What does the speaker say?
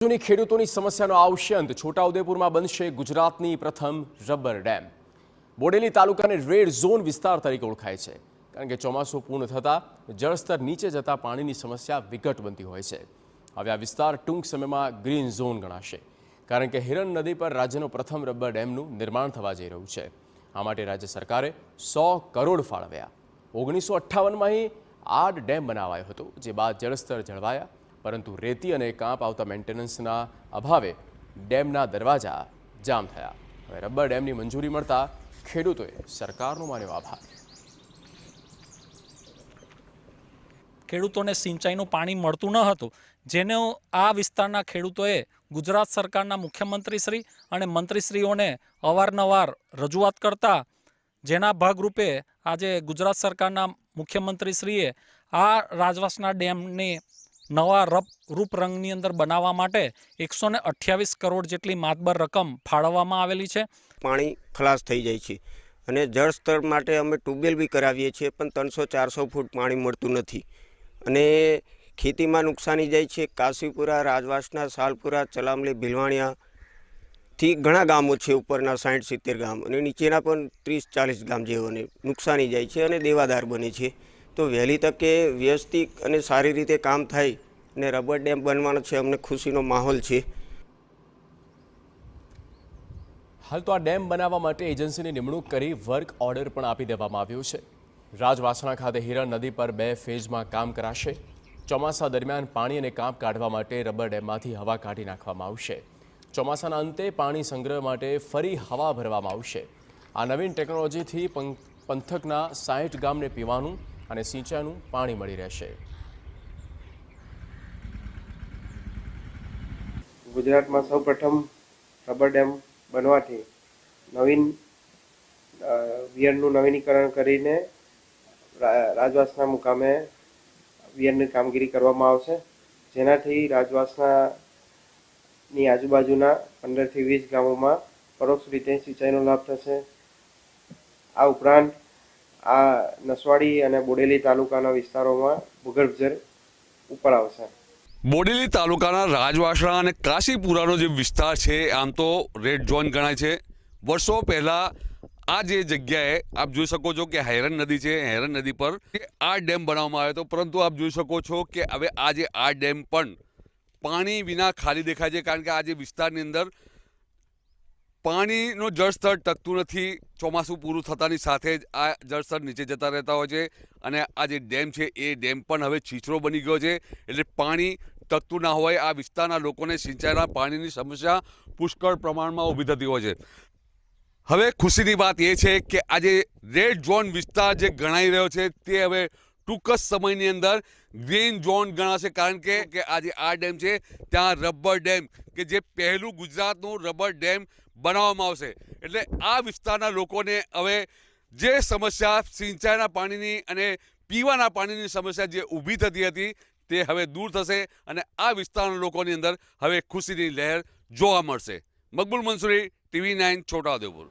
જૂની ખેડૂતોની સમસ્યાનો આવશે અંત. છોટાઉદેપુરમાં બનશે ગુજરાતની પ્રથમ રબર ડેમ. બોડેલી તાલુકાને રેડ ઝોન વિસ્તાર તરીકે ઓળખાય છે, કારણ કે ચોમાસું પૂર્ણ થતાં જળસ્તર નીચે જતા પાણીની સમસ્યા વિકટ બનતી હોય છે. હવે આ વિસ્તાર ટૂંક સમયમાં ગ્રીન ઝોન ગણાશે, કારણ કે હિરણ નદી પર રાજ્યનો પ્રથમ રબર ડેમનું નિર્માણ થવા જઈ રહ્યું છે. આ માટે રાજ્ય સરકારે 100 કરોડ ફાળવ્યા. 1958માં આ ડેમ બનાવાયો હતો, જે બાદ જળસ્તર જળવાયા, પરંતુ રેતી અને કાંપ આવતા મેન્ટેનન્સના અભાવે ડેમના દરવાજા જામ થયા. હવે રબર ડેમની મંજૂરી મળતા ખેડૂતોએ સરકારનો માન્યો આભાર. ખેડૂતોને સિંચાઈનું પાણી મળતું ન હતું, જેનો આ વિસ્તારના ખેડૂતોએ ગુજરાત સરકારના મુખ્યમંત્રીશ્રી અને મંત્રીશ્રીઓને અવારનવાર રજૂઆત કરતા, જેના ભાગરૂપે આજે ગુજરાત સરકારના મુખ્યમંત્રીશ્રીએ આ રાજવાસના ડેમને નવા રૂપરંગની અંદર બનાવવા માટે 128 કરોડ જેટલી માતબર રકમ ફાળવવામાં આવેલી છે. પાણી ખલાસ થઈ જાય છે અને જળસ્તર માટે અમે ટ્યુબવેલ બી કરાવીએ છીએ, પણ 300-400 ફૂટ પાણી મળતું નથી અને ખેતીમાં નુકસાની જાય છે. કાશીપુરા, રાજવાસના, સાલપુરા, ચલામલી, ભીલવાણિયાથી ઘણા ગામો છે, ઉપરના 60-70 ગામ અને નીચેના પણ 30-40 ગામ જેઓને નુકસાની જાય છે અને દેવાદાર બને છે. તો વહેલી તકે વ્યવસ્થિત અને સારી રીતે કામ થાય અને રબર ડેમ બનવાનો છે, અમને ખુશીનો માહોલ છે. હાલ તો આ ડેમ બનાવવા માટે એજન્સીની નિમણૂક કરી વર્ક ઓર્ડર પણ આપી દેવામાં આવ્યો છે. રાજવાસણા ખાતે હિરણ નદી પર 2 ફેઝમાં કામ કરાશે. ચોમાસા દરમિયાન પાણી અને કાંપ કાઢવા માટે રબર ડેમમાંથી હવા કાઢી નાખવામાં આવશે. ચોમાસાના અંતે પાણી સંગ્રહ માટે ફરી હવા ભરવામાં આવશે. આ નવીન ટેકનોલોજીથી પંથકના 60 ગામને પીવાનું અને સિંચાઈનું પાણી મળી રહેશે. ગુજરાતમાં સૌપ્રથમ રબર ડેમ બનવાથી વિયરનું નવીનીકરણ કરીને રાજવાસના મુકામે વિયરની કામગીરી કરવામાં આવશે, જેનાથી રાજવાસનાની આજુબાજુના 15 થી 20 ગામોમાં પરોક્ષ રીતે સિંચાઈનો લાભ થશે. આ ઉપરાંત આ નસવાડી અને બોડેલી તાલુકાના વિસ્તારોમાં ભૂગર્ભજળ ઉપર આવશે. બોડેલી તાલુકાના રાજવાસણા અને કાશીપુરાનો જે વિસ્તાર છે, આમ તો રેડ ઝોન ગણાય છે. વર્ષો પહેલાં આ જે જગ્યાએ આપ જોઈ શકો છો કે હિરણ નદી છે, હિરણ નદી પર આ ડેમ બનાવવામાં આવ્યો હતો, પરંતુ આપ જોઈ શકો છો કે હવે આજે આ ડેમ પણ પાણી વિના ખાલી દેખાય છે, કારણ કે આ જે વિસ્તારની અંદર પાણીનો જળસ્તર ટકતું નથી. ચોમાસું પૂરું થતાની સાથે જ આ જળસ્તર નીચે જતા રહેતા હોય છે અને આ જે ડેમ છે એ ડેમ પણ હવે છીછરો બની ગયો છે, એટલે પાણી ટકતું ના હોય આ વિસ્તારના લોકોને સિંચાઈના પાણીની સમસ્યા પુષ્કળ પ્રમાણમાં ઊભી થતી હોય છે. હવે ખુશીની વાત એ છે કે આજે રેડ ઝોન વિસ્તાર જે ગણાઈ રહ્યો છે તે હવે ટૂંક જ સમયની અંદર ગ્રીન ઝોન ગણાશે, કારણ કે આજે આ ડેમ છે ત્યાં રબર ડેમ કે જે પહેલું ગુજરાતનું રબર ડેમ બનાવવામાં આવશે. એટલે આ વિસ્તારના લોકોને હવે જે સમસ્યા સિંચાઈના પાણીની અને પીવાના પાણીની સમસ્યા જે ઊભી થતી હતી તે હવે દૂર થશે અને આ વિસ્તારના લોકોની અંદર હવે ખુશીની લહેર જોવા મળશે. મકબૂલ મંસૂરી, TV9, છોટાઉદેપુર.